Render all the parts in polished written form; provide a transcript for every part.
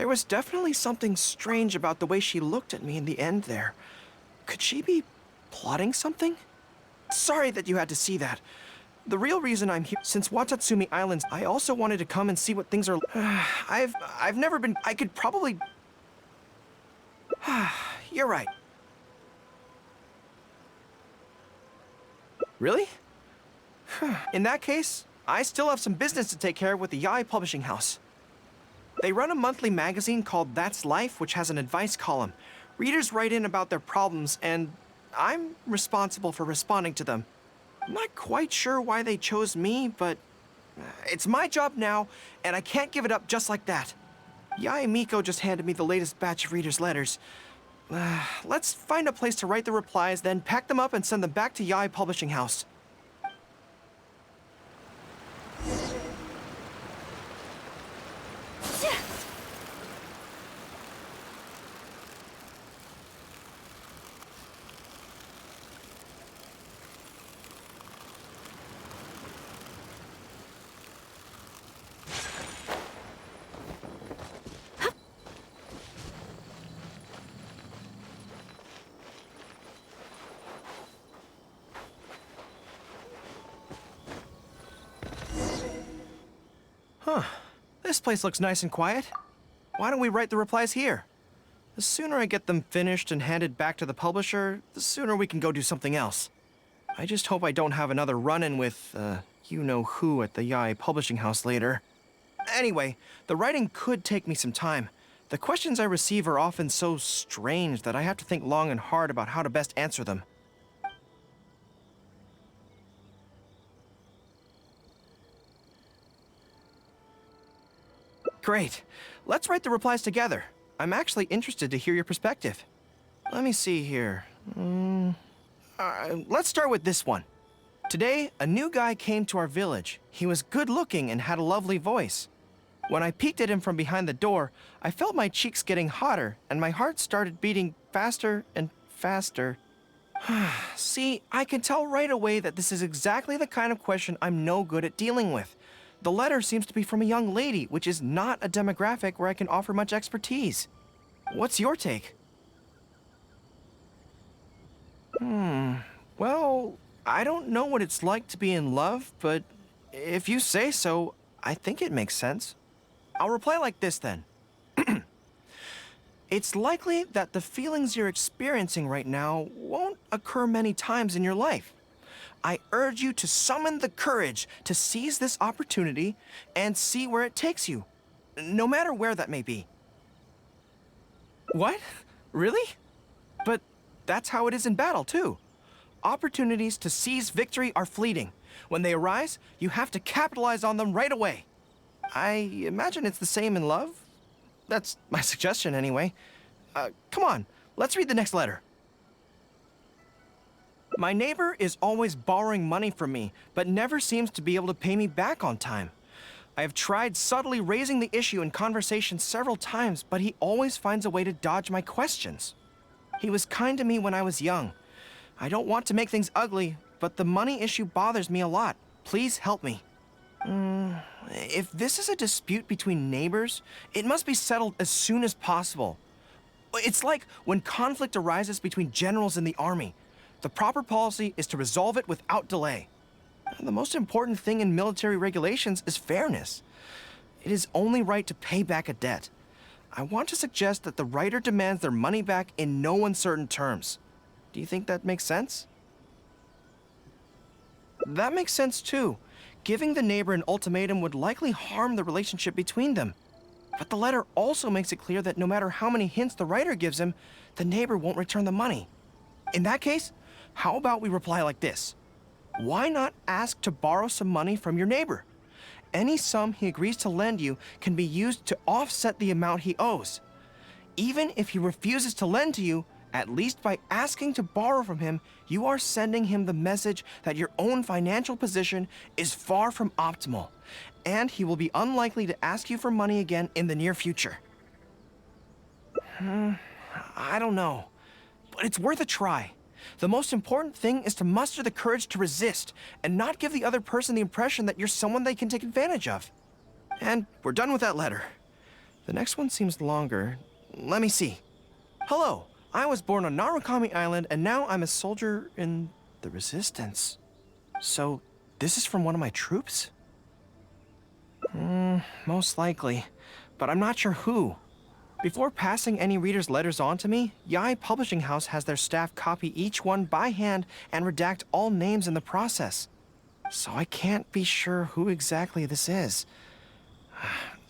There was definitely something strange about the way she looked at me in the end there. Could she be plotting something? Sorry that you had to see that. The real reason I'm here, since Watatsumi Islands, I also wanted to come and see what things are. I've never been. I could probably. You're right. Really? In that case, I still have some business to take care of with the Yaoi Publishing House. They run a monthly magazine called That's Life, which has an advice column. Readers write in about their problems, and I'm responsible for responding to them. I'm not quite sure why they chose me, but it's my job now, and I can't give it up just like that. Yae Miko just handed me the latest batch of readers' letters. Let's find a place to write the replies, then pack them up and send them back to Yae Publishing House. Huh. This place looks nice and quiet. Why don't we write the replies here? The sooner I get them finished and handed back to the publisher, the sooner we can go do something else. I just hope I don't have another run-in with, you-know-who at the Yae Publishing House later. Anyway, the writing could take me some time. The questions I receive are often so strange that I have to think long and hard about how to best answer them. Great. Let's write the replies together. I'm actually interested to hear your perspective. Let me see here. Let's start with this one. Today, a new guy came to our village. He was good-looking and had a lovely voice. When I peeked at him from behind the door, I felt my cheeks getting hotter, and my heart started beating faster and faster. See, I can tell right away that this is exactly the kind of question I'm no good at dealing with. The letter seems to be from a young lady, which is not a demographic where I can offer much expertise. What's your take? Well, I don't know what it's like to be in love, but if you say so, I think it makes sense. I'll reply like this then. It's likely that the feelings you're experiencing right now won't occur many times in your life. I urge you to summon the courage to seize this opportunity and see where it takes you, no matter where that may be. What? Really? But that's how it is in battle, too. Opportunities to seize victory are fleeting. When they arise, you have to capitalize on them right away. I imagine it's the same in love. That's my suggestion, anyway. Come on, let's read the next letter. My neighbor is always borrowing money from me, but never seems to be able to pay me back on time. I have tried subtly raising the issue in conversation several times, but he always finds a way to dodge my questions. He was kind to me when I was young. I don't want to make things ugly, but the money issue bothers me a lot. Please help me. If this is a dispute between neighbors, it must be settled as soon as possible. It's like when conflict arises between generals in the army. The proper policy is to resolve it without delay. The most important thing in military regulations is fairness. It is only right to pay back a debt. I want to suggest that the writer demands their money back in no uncertain terms. Do you think that makes sense? That makes sense too. Giving the neighbor an ultimatum would likely harm the relationship between them. But the letter also makes it clear that no matter how many hints the writer gives him, the neighbor won't return the money. In that case, how about we reply like this? Why not ask to borrow some money from your neighbor? Any sum he agrees to lend you can be used to offset the amount he owes. Even if he refuses to lend to you, at least by asking to borrow from him, you are sending him the message that your own financial position is far from optimal, and he will be unlikely to ask you for money again in the near future. I don't know, but it's worth a try. The most important thing is to muster the courage to resist and not give the other person the impression that you're someone they can take advantage of. And we're done with that letter. The next one seems longer. Let me see. Hello, I was born on Narukami Island, and now I'm a soldier in the Resistance. So, this is from one of my troops? Most likely, but I'm not sure who. Before passing any reader's letters on to me, Yai Publishing House has their staff copy each one by hand and redact all names in the process. So I can't be sure who exactly this is.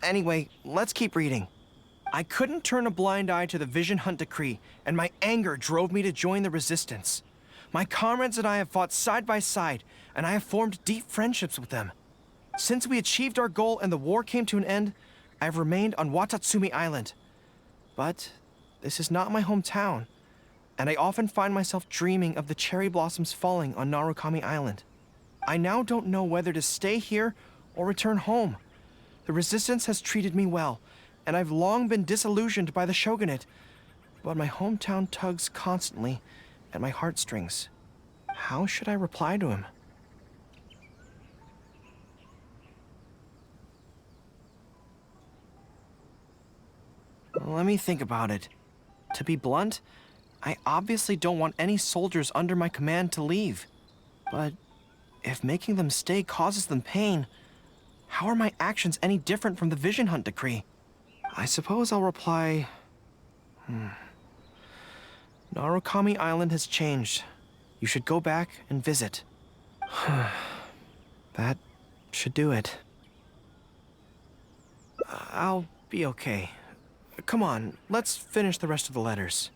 Anyway, let's keep reading. I couldn't turn a blind eye to the Vision Hunt Decree, and my anger drove me to join the Resistance. My comrades and I have fought side by side, and I have formed deep friendships with them. Since we achieved our goal and the war came to an end, I have remained on Watatsumi Island. But this is not my hometown, and I often find myself dreaming of the cherry blossoms falling on Narukami Island. I now don't know whether to stay here or return home. The Resistance has treated me well, and I've long been disillusioned by the shogunate, but my hometown tugs constantly at my heartstrings. How should I reply to him? Let me think about it. To be blunt, I obviously don't want any soldiers under my command to leave. But if making them stay causes them pain, how are my actions any different from the Vision Hunt Decree? I suppose I'll reply... Narukami Island has changed. You should go back and visit. That should do it. I'll be okay. Come on, let's finish the rest of the letters.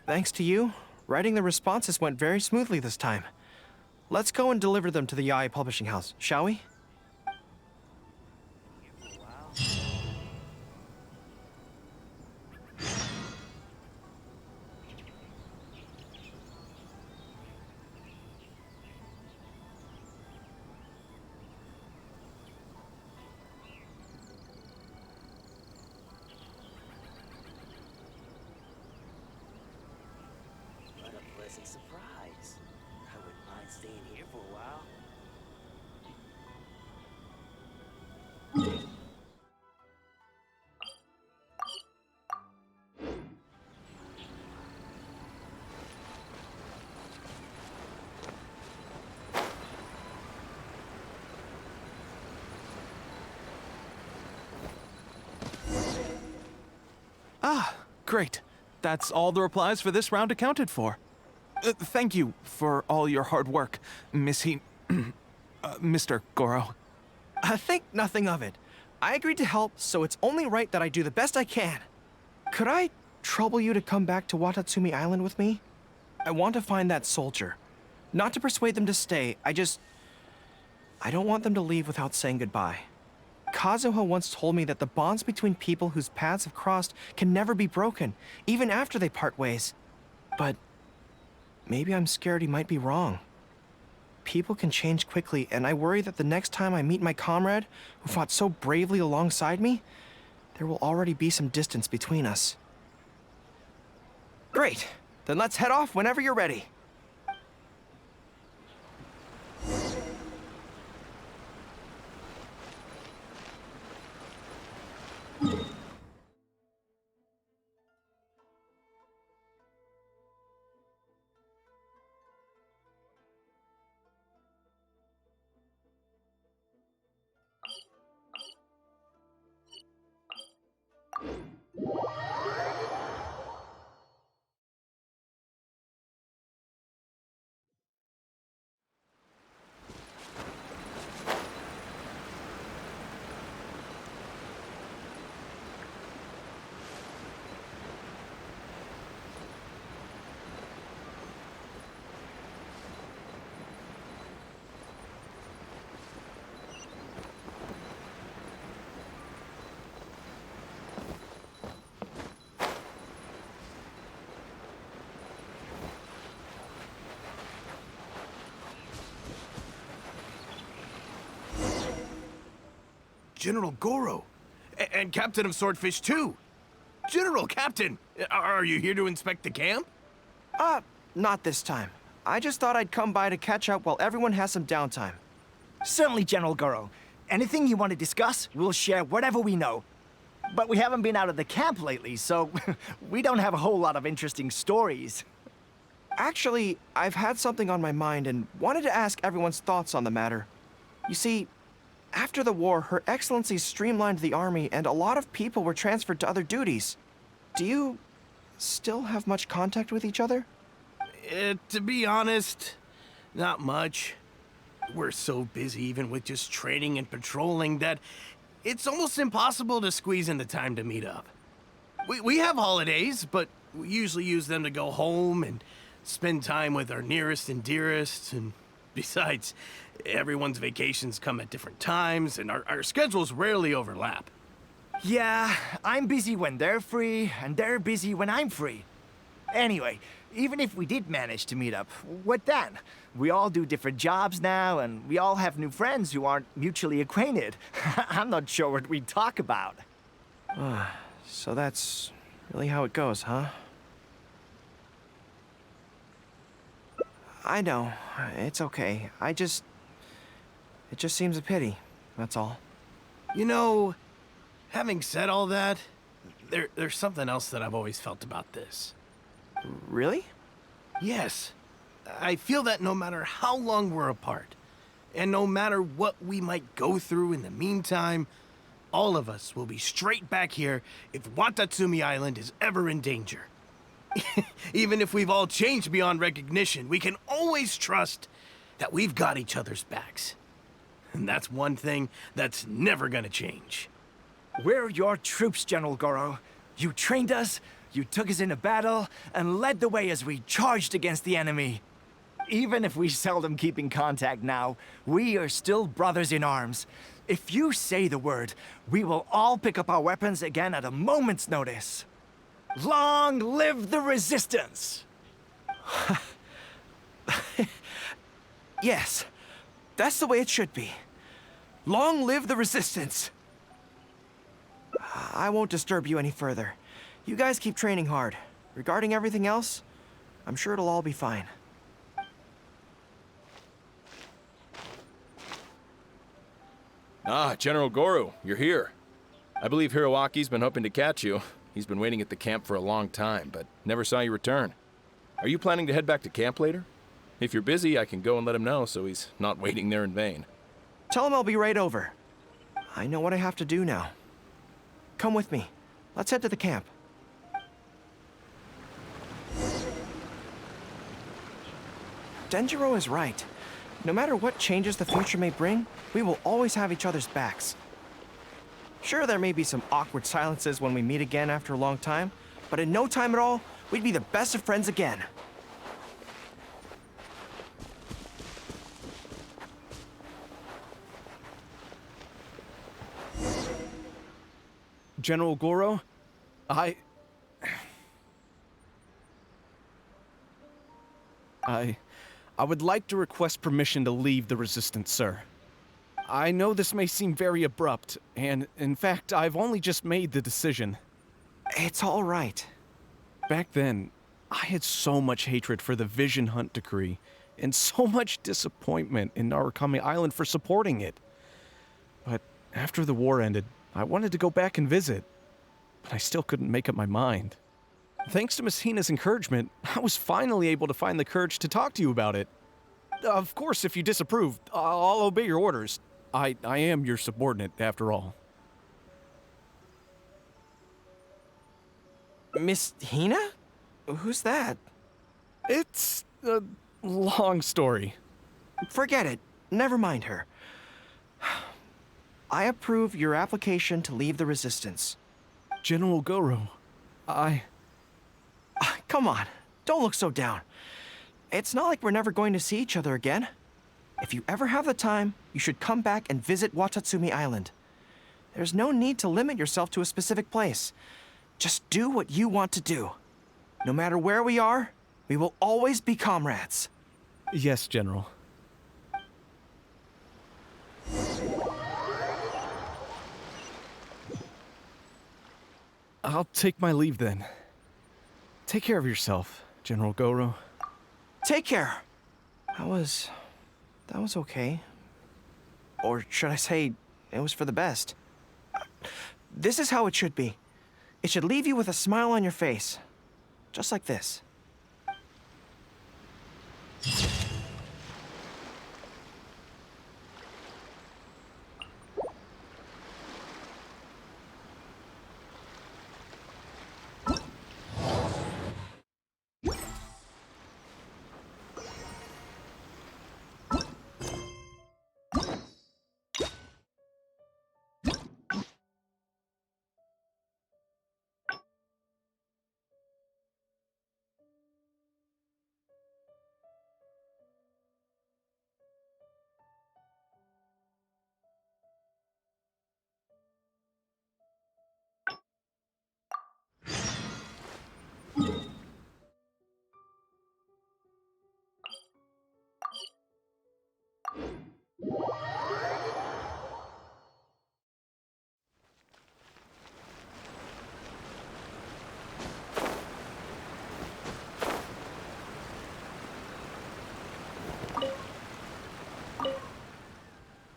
Thanks to you, writing the responses went very smoothly this time. Let's go and deliver them to the Yai Publishing House, shall we? What a pleasant surprise. I wouldn't mind staying here for a while. Ah, great. That's all the replies for this round accounted for. Thank you for all your hard work, Mr. Goro. Think nothing of it. I agreed to help, so it's only right that I do the best I can. Could I trouble you to come back to Watatsumi Island with me? I want to find that soldier. Not to persuade them to stay, I don't want them to leave without saying goodbye. Kazuha once told me that the bonds between people whose paths have crossed can never be broken, even after they part ways. But maybe I'm scared he might be wrong. People can change quickly, and I worry that the next time I meet my comrade, who fought so bravely alongside me, there will already be some distance between us. Great! Then let's head off whenever you're ready. General Goro. And Captain of Swordfish, too. General Captain, are you here to inspect the camp? Not this time. I just thought I'd come by to catch up while everyone has some downtime. Certainly, General Goro. Anything you want to discuss, we'll share whatever we know. But we haven't been out of the camp lately, so we don't have a whole lot of interesting stories. Actually, I've had something on my mind and wanted to ask everyone's thoughts on the matter. You see, after the war, Her Excellency streamlined the army and a lot of people were transferred to other duties. Do you still have much contact with each other? To be honest, not much. We're so busy even with just training and patrolling that it's almost impossible to squeeze in the time to meet up. We have holidays, but we usually use them to go home and spend time with our nearest and dearest, and besides, everyone's vacations come at different times, and our schedules rarely overlap. Yeah, I'm busy when they're free, and they're busy when I'm free. Anyway, even if we did manage to meet up, what then? We all do different jobs now, and we all have new friends who aren't mutually acquainted. I'm not sure what we'd talk about. So that's really how it goes, huh? I know. It's okay. It just seems a pity. That's all. You know, having said all that, there's something else that I've always felt about this. Really? Yes. I feel that no matter how long we're apart, and no matter what we might go through in the meantime, all of us will be straight back here if Watatsumi Island is ever in danger. Even if we've all changed beyond recognition, we can always trust that we've got each other's backs. And that's one thing that's never gonna change. We're your troops, General Goro. You trained us, you took us into battle, and led the way as we charged against the enemy. Even if we seldom keep in contact now, we are still brothers in arms. If you say the word, we will all pick up our weapons again at a moment's notice. Long live the resistance! Yes. That's the way it should be. Long live the resistance! I won't disturb you any further. You guys keep training hard. Regarding everything else, I'm sure it'll all be fine. Ah, General Goro, you're here. I believe Hiroaki's been hoping to catch you. He's been waiting at the camp for a long time, but never saw you return. Are you planning to head back to camp later? If you're busy, I can go and let him know so he's not waiting there in vain. Tell him I'll be right over. I know what I have to do now. Come with me. Let's head to the camp. Denjiro is right. No matter what changes the future may bring, we will always have each other's backs. Sure, there may be some awkward silences when we meet again after a long time, but in no time at all, we'd be the best of friends again. General Goro, I would like to request permission to leave the Resistance, sir. I know this may seem very abrupt, and in fact, I've only just made the decision. It's all right. Back then, I had so much hatred for the Vision Hunt decree, and so much disappointment in Narukami Island for supporting it. But after the war ended, I wanted to go back and visit, but I still couldn't make up my mind. Thanks to Miss Hina's encouragement, I was finally able to find the courage to talk to you about it. Of course, if you disapprove, I'll obey your orders. I am your subordinate, after all. Miss Hina? Who's that? It's a long story. Forget it. Never mind her. I approve your application to leave the Resistance. General Goro, Come on, don't look so down. It's not like we're never going to see each other again. If you ever have the time, you should come back and visit Watatsumi Island. There's no need to limit yourself to a specific place. Just do what you want to do. No matter where we are, we will always be comrades. Yes, General. I'll take my leave then. Take care of yourself, General Goro. Take care. That was okay. Or should I say, it was for the best. This is how it should be. It should leave you with a smile on your face. Just like this.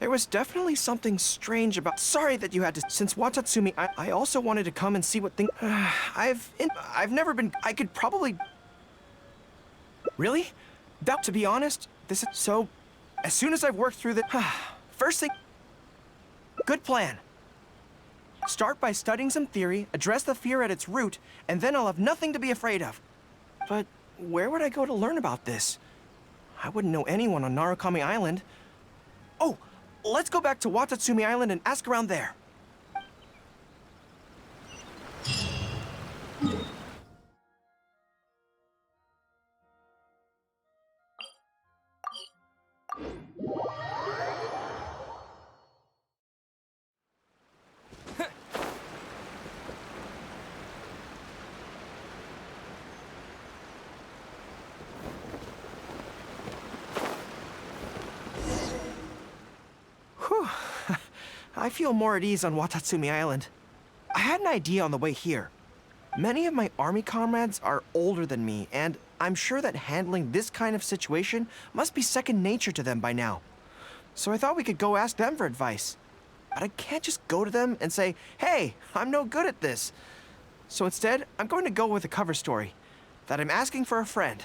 There was definitely something strange about. Sorry that you had to. Since Watatsumi, I also wanted to come and see what thing. I've never been. I could probably. Really? That, to be honest, this is so. As soon as I've worked through the. First thing. Good plan. Start by studying some theory, address the fear at its root, and then I'll have nothing to be afraid of. But where would I go to learn about this? I wouldn't know anyone on Narukami Island. Oh! Let's go back to Watatsumi Island and ask around there. Whew. I feel more at ease on Watatsumi Island. I had an idea on the way here. Many of my army comrades are older than me, and I'm sure that handling this kind of situation must be second nature to them by now. So I thought we could go ask them for advice. But I can't just go to them and say, hey, I'm no good at this. So instead, I'm going to go with a cover story, that I'm asking for a friend.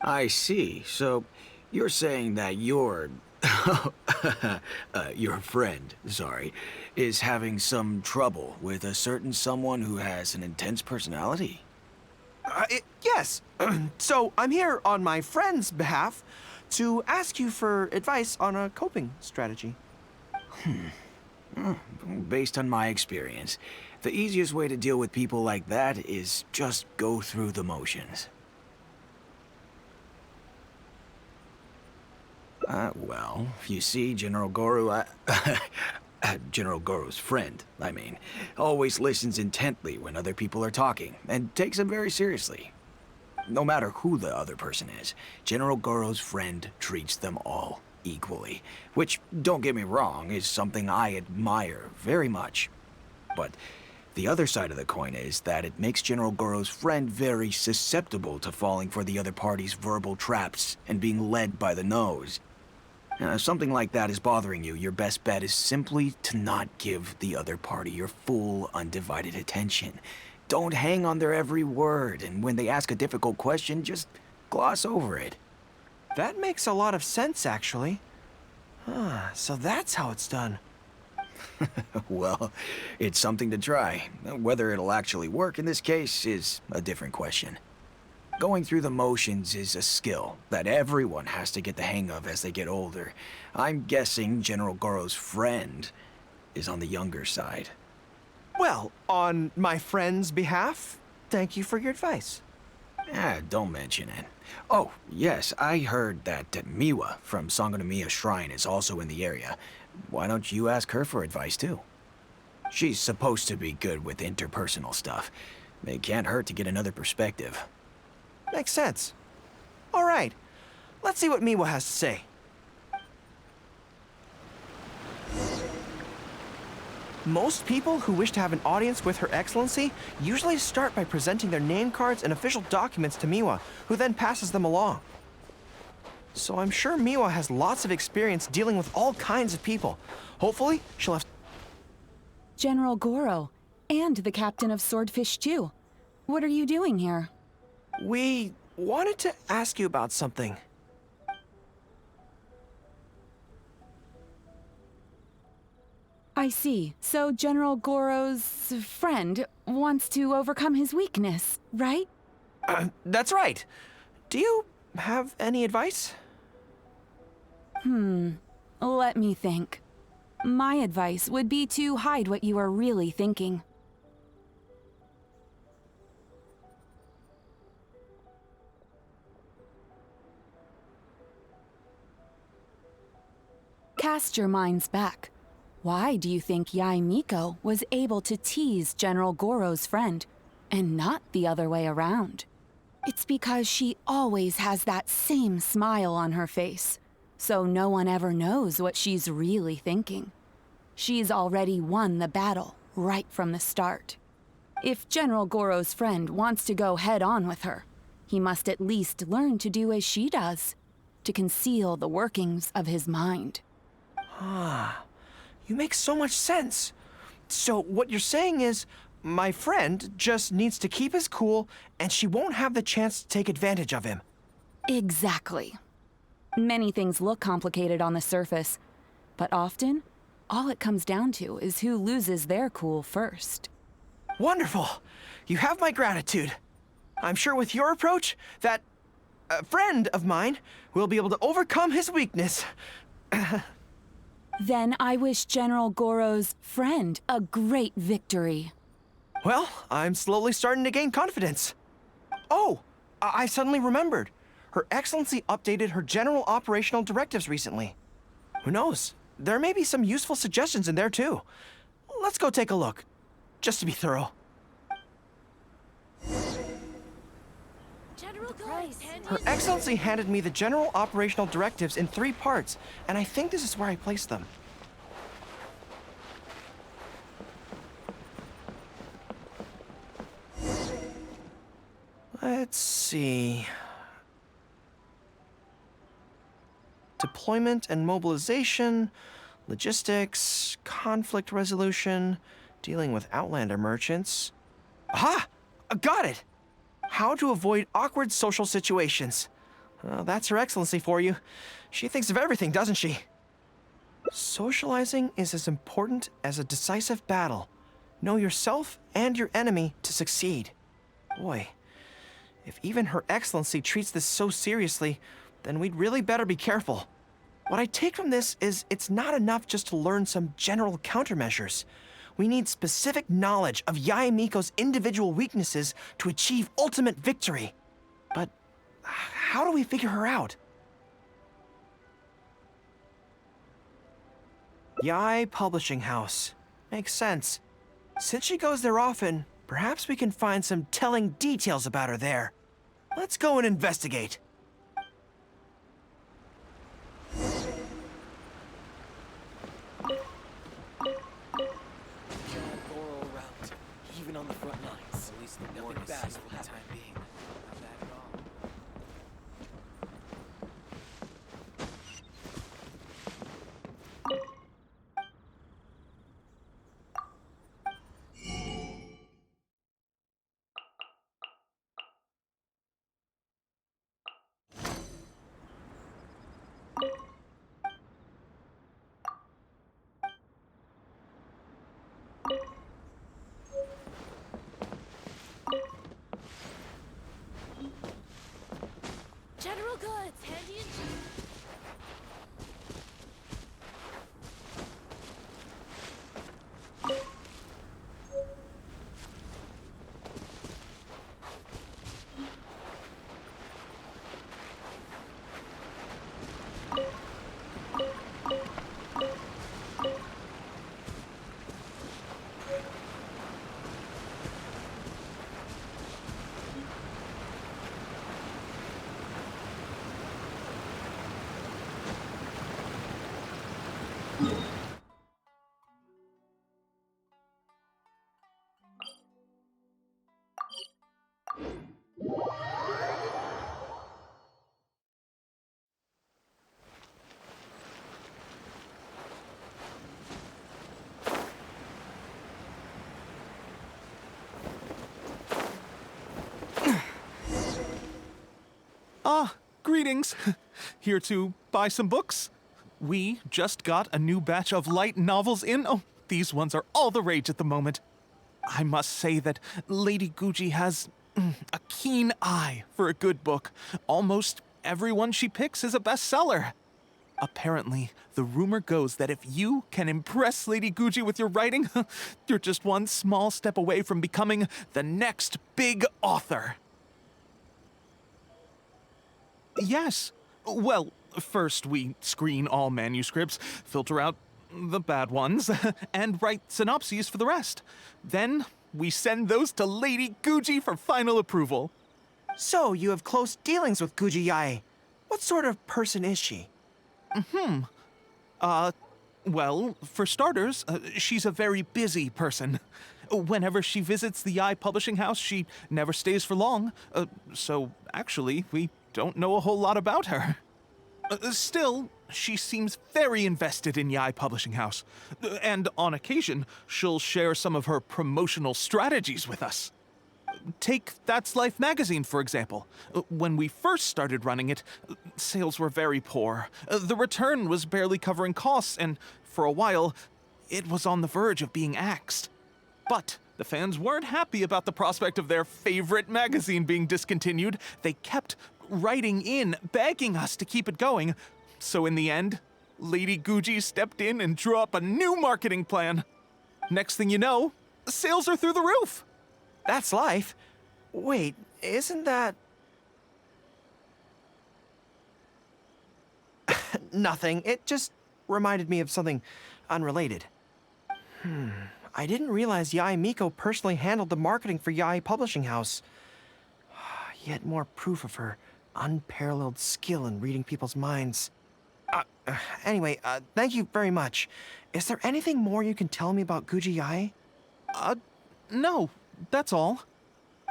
I see. So you're saying that your your friend, sorry, is having some trouble with a certain someone who has an intense personality? Yes. So I'm here on my friend's behalf to ask you for advice on a coping strategy. Based on my experience, the easiest way to deal with people like that is just go through the motions. Well, you see, General Goro, General Goro's friend, I mean, always listens intently when other people are talking, and takes them very seriously. No matter who the other person is, General Goro's friend treats them all equally, which, don't get me wrong, is something I admire very much. But the other side of the coin is that it makes General Goro's friend very susceptible to falling for the other party's verbal traps and being led by the nose. If something like that is bothering you, your best bet is simply to not give the other party your full, undivided attention. Don't hang on their every word, and when they ask a difficult question, just gloss over it. That makes a lot of sense, actually. So that's how it's done. Well, it's something to try. Whether it'll actually work in this case is a different question. Going through the motions is a skill that everyone has to get the hang of as they get older. I'm guessing General Goro's friend is on the younger side. Well, on my friend's behalf, thank you for your advice. Don't mention it. Oh, yes, I heard that Miwa from Sangonomiya Shrine is also in the area. Why don't you ask her for advice, too? She's supposed to be good with interpersonal stuff. It can't hurt to get another perspective. Makes sense. All right, let's see what Miwa has to say. Most people who wish to have an audience with Her Excellency usually start by presenting their name cards and official documents to Miwa, who then passes them along. So I'm sure Miwa has lots of experience dealing with all kinds of people. Hopefully, she'll have... General Goro, and the captain of Swordfish too. What are you doing here? We wanted to ask you about something. I see. So General Goro's friend wants to overcome his weakness, right? That's right. Do you have any advice? Let me think. My advice would be to hide what you are really thinking. Cast your minds back. Why do you think Yae Miko was able to tease General Goro's friend, and not the other way around? It's because she always has that same smile on her face, so no one ever knows what she's really thinking. She's already won the battle right from the start. If General Goro's friend wants to go head-on with her, he must at least learn to do as she does, to conceal the workings of his mind. You make so much sense. So what you're saying is, my friend just needs to keep his cool, and she won't have the chance to take advantage of him. Exactly. Many things look complicated on the surface, but often, all it comes down to is who loses their cool first. Wonderful. You have my gratitude. I'm sure with your approach, that friend of mine will be able to overcome his weakness. Then I wish General Goro's friend a great victory. Well, I'm slowly starting to gain confidence. Oh, I suddenly remembered. Her Excellency updated her general operational directives recently. Who knows? There may be some useful suggestions in there too. Let's go take a look, just to be thorough. Her Excellency handed me the general operational directives in 3 parts, and I think this is where I placed them. Let's see. Deployment and mobilization, logistics, conflict resolution, dealing with Outlander merchants. Aha! Got it! How to avoid awkward social situations. Well, that's Her Excellency for you. She thinks of everything, doesn't she? Socializing is as important as a decisive battle. Know yourself and your enemy to succeed. Boy, if even Her Excellency treats this so seriously, then we'd really better be careful. What I take from this is it's not enough just to learn some general countermeasures. We need specific knowledge of Yae Miko's individual weaknesses to achieve ultimate victory. But how do we figure her out? Yae Publishing House. Makes sense. Since she goes there often, perhaps we can find some telling details about her there. Let's go and investigate. Goro around, even on the front lines. At least the war is bad for the time being. Not bad at all. Ah, greetings. Here to buy some books? We just got a new batch of light novels in. Oh, these ones are all the rage at the moment. I must say that Lady Guji has a keen eye for a good book. Almost everyone she picks is a bestseller. Apparently, the rumor goes that if you can impress Lady Guji with your writing, you're just one small step away from becoming the next big author. Yes. Well, first we screen all manuscripts, filter out the bad ones, and write synopses for the rest. Then we send those to Lady Guji for final approval. So, you have close dealings with Guji Yae. What sort of person is she? Well, for starters, she's a very busy person. Whenever she visits the Yae Publishing House, she never stays for long. So, actually, we don't know a whole lot about her. Still, she seems very invested in Yae Publishing House. And on occasion, she'll share some of her promotional strategies with us. Take That's Life magazine, for example. When we first started running it, sales were very poor. The return was barely covering costs, and for a while, it was on the verge of being axed. But the fans weren't happy about the prospect of their favorite magazine being discontinued. They kept writing in, begging us to keep it going. So in the end, Lady Guji stepped in and drew up a new marketing plan. Next thing you know, sales are through the roof. That's Life? Wait, isn't that... Nothing. It just reminded me of something unrelated. I didn't realize Yae Miko personally handled the marketing for Yae Publishing House. Yet more proof of her unparalleled skill in reading people's minds. Anyway, thank you very much. Is there anything more you can tell me about Guji Yae? No, that's all.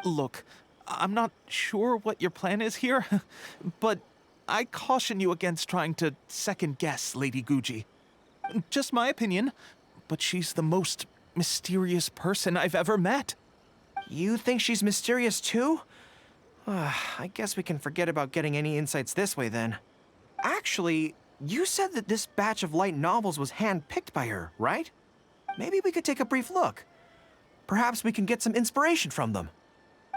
Look, I'm not sure what your plan is here, but I caution you against trying to second-guess Lady Guji. Just my opinion, but she's the most mysterious person I've ever met. You think she's mysterious too? I guess we can forget about getting any insights this way then. Actually, you said that this batch of light novels was hand-picked by her, right? Maybe we could take a brief look. Perhaps we can get some inspiration from them.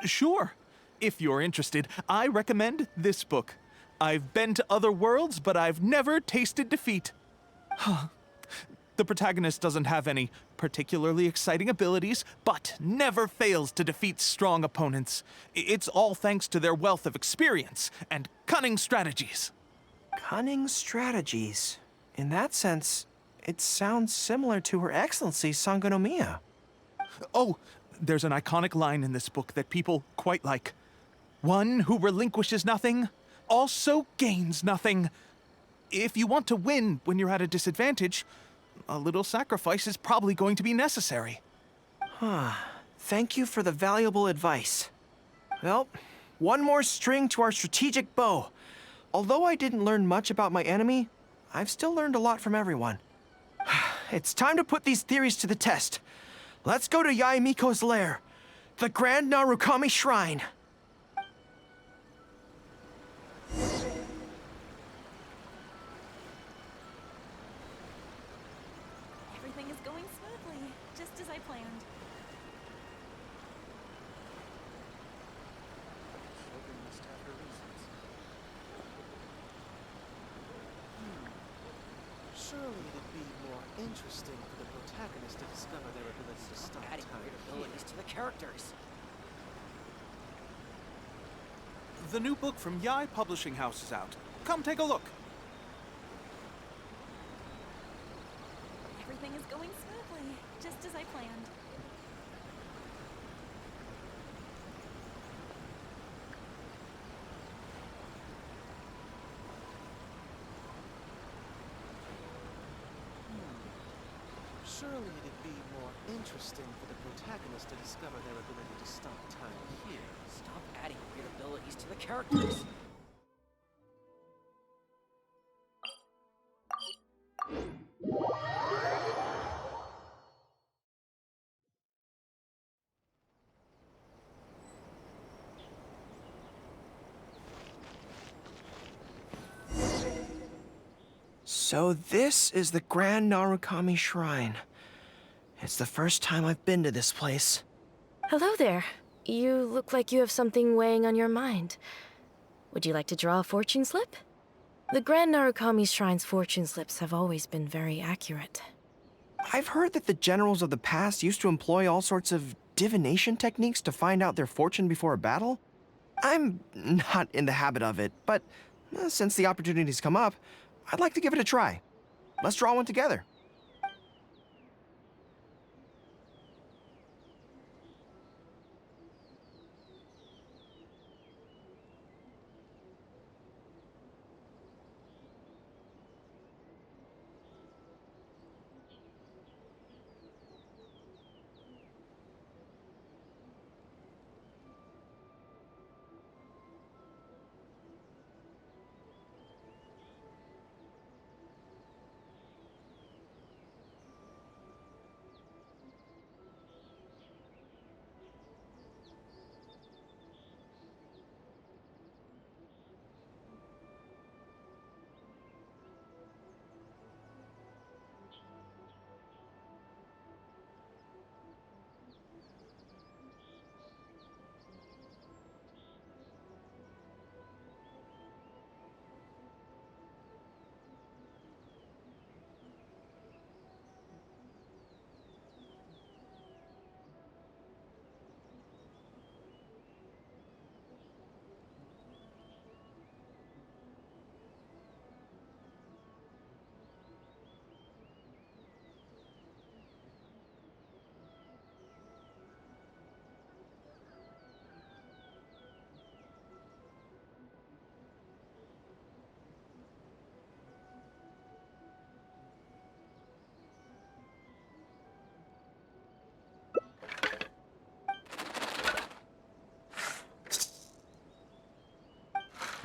Sure. If you're interested, I recommend this book. I've been to other worlds, but I've never tasted defeat. The protagonist doesn't have any particularly exciting abilities, but never fails to defeat strong opponents. It's all thanks to their wealth of experience and cunning strategies. Cunning strategies. In that sense, it sounds similar to Her Excellency Sangonomiya. Oh, there's an iconic line in this book that people quite like. One who relinquishes nothing also gains nothing. If you want to win when you're at a disadvantage, a little sacrifice is probably going to be necessary. Thank you for the valuable advice. Well, one more string to our strategic bow. Although I didn't learn much about my enemy, I've still learned a lot from everyone. It's time to put these theories to the test. Let's go to Yae Miko's lair, the Grand Narukami Shrine. Everything is going smoothly, just as I planned. Surely it'd be more interesting for the protagonist to discover their ability to stop Adding time weird here. abilities to the characters. The new book from Yae Publishing House is out. Come take a look. Everything is going smoothly, just as I planned. Surely it'd be more interesting for the protagonist to discover their ability to stop time here. Stop characters. So this is the Grand Narukami Shrine. It's the first time I've been to this place. Hello there. You look like you have something weighing on your mind. Would you like to draw a fortune slip? The Grand Narukami Shrine's fortune slips have always been very accurate. I've heard that the generals of the past used to employ all sorts of divination techniques to find out their fortune before a battle. I'm not in the habit of it, but since the opportunity's come up, I'd like to give it a try. Let's draw one together.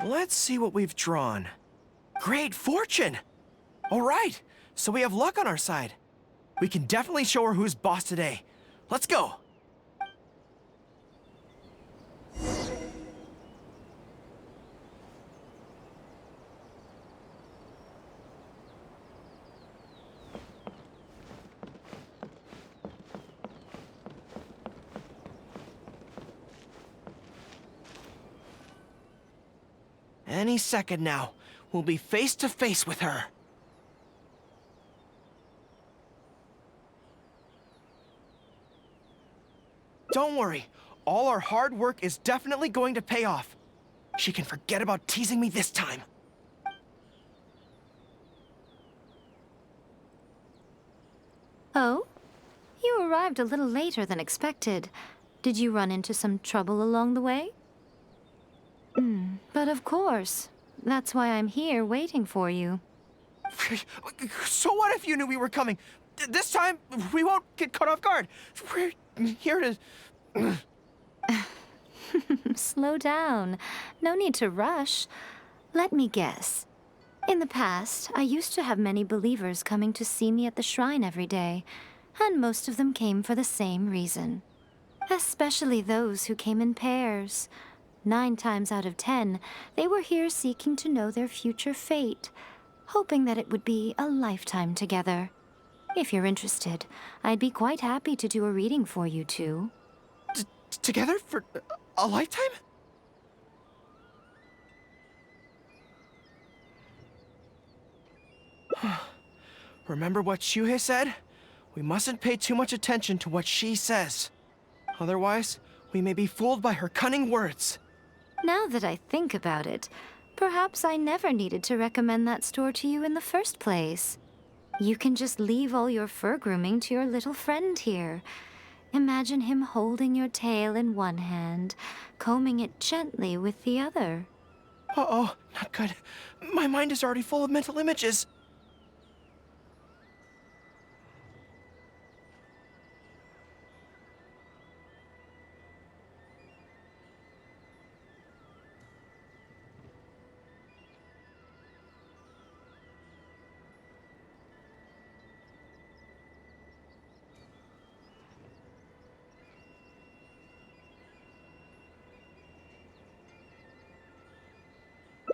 Let's see what we've drawn. Great fortune! All right, so we have luck on our side. We can definitely show her who's boss today. Let's go! Any second now, we'll be face to face with her. Don't worry, all our hard work is definitely going to pay off. She can forget about teasing me this time. Oh? You arrived a little later than expected. Did you run into some trouble along the way? But of course. That's why I'm here waiting for you. So what if you knew we were coming? This time, we won't get caught off guard. We're here to... Slow down. No need to rush. Let me guess. In the past, I used to have many believers coming to see me at the shrine every day, and most of them came for the same reason. Especially those who came in pairs. 9 times out of 10, they were here seeking to know their future fate, hoping that it would be a lifetime together. If you're interested, I'd be quite happy to do a reading for you two. Together for a lifetime? Remember what Shuhei said? We mustn't pay too much attention to what she says. Otherwise, we may be fooled by her cunning words. Now that I think about it, perhaps I never needed to recommend that store to you in the first place. You can just leave all your fur grooming to your little friend here. Imagine him holding your tail in one hand, combing it gently with the other. Uh-oh, not good. My mind is already full of mental images.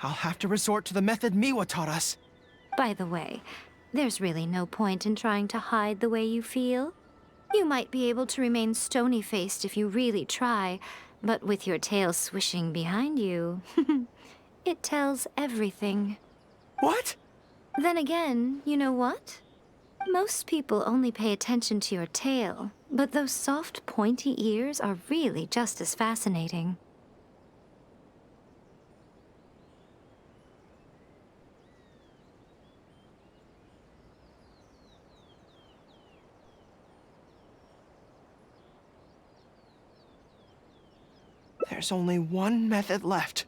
I'll have to resort to the method Miwa taught us. By the way, there's really no point in trying to hide the way you feel. You might be able to remain stony-faced if you really try, but with your tail swishing behind you, it tells everything. What? Then again, you know what? Most people only pay attention to your tail, but those soft, pointy ears are really just as fascinating. There's only one method left.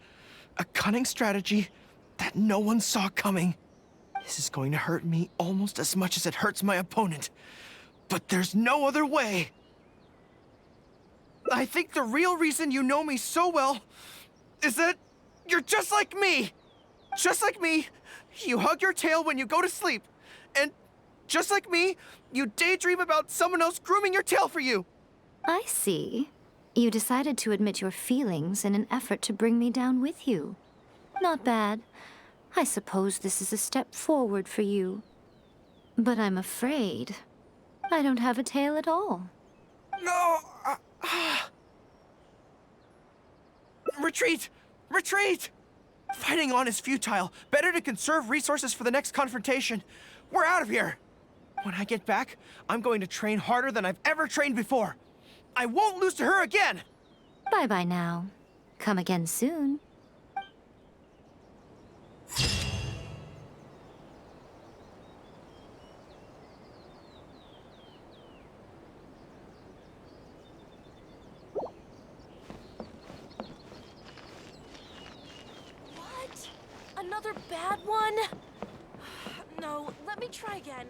A cunning strategy that no one saw coming. This is going to hurt me almost as much as it hurts my opponent. But there's no other way. I think the real reason you know me so well is that you're just like me. Just like me, you hug your tail when you go to sleep. And just like me, you daydream about someone else grooming your tail for you. I see. You decided to admit your feelings in an effort to bring me down with you. Not bad. I suppose this is a step forward for you. But I'm afraid I don't have a tail at all. No! Retreat! Retreat! Fighting on is futile. Better to conserve resources for the next confrontation. We're out of here! When I get back, I'm going to train harder than I've ever trained before. I won't lose to her again! Bye-bye now. Come again soon. What? Another bad one? No, let me try again.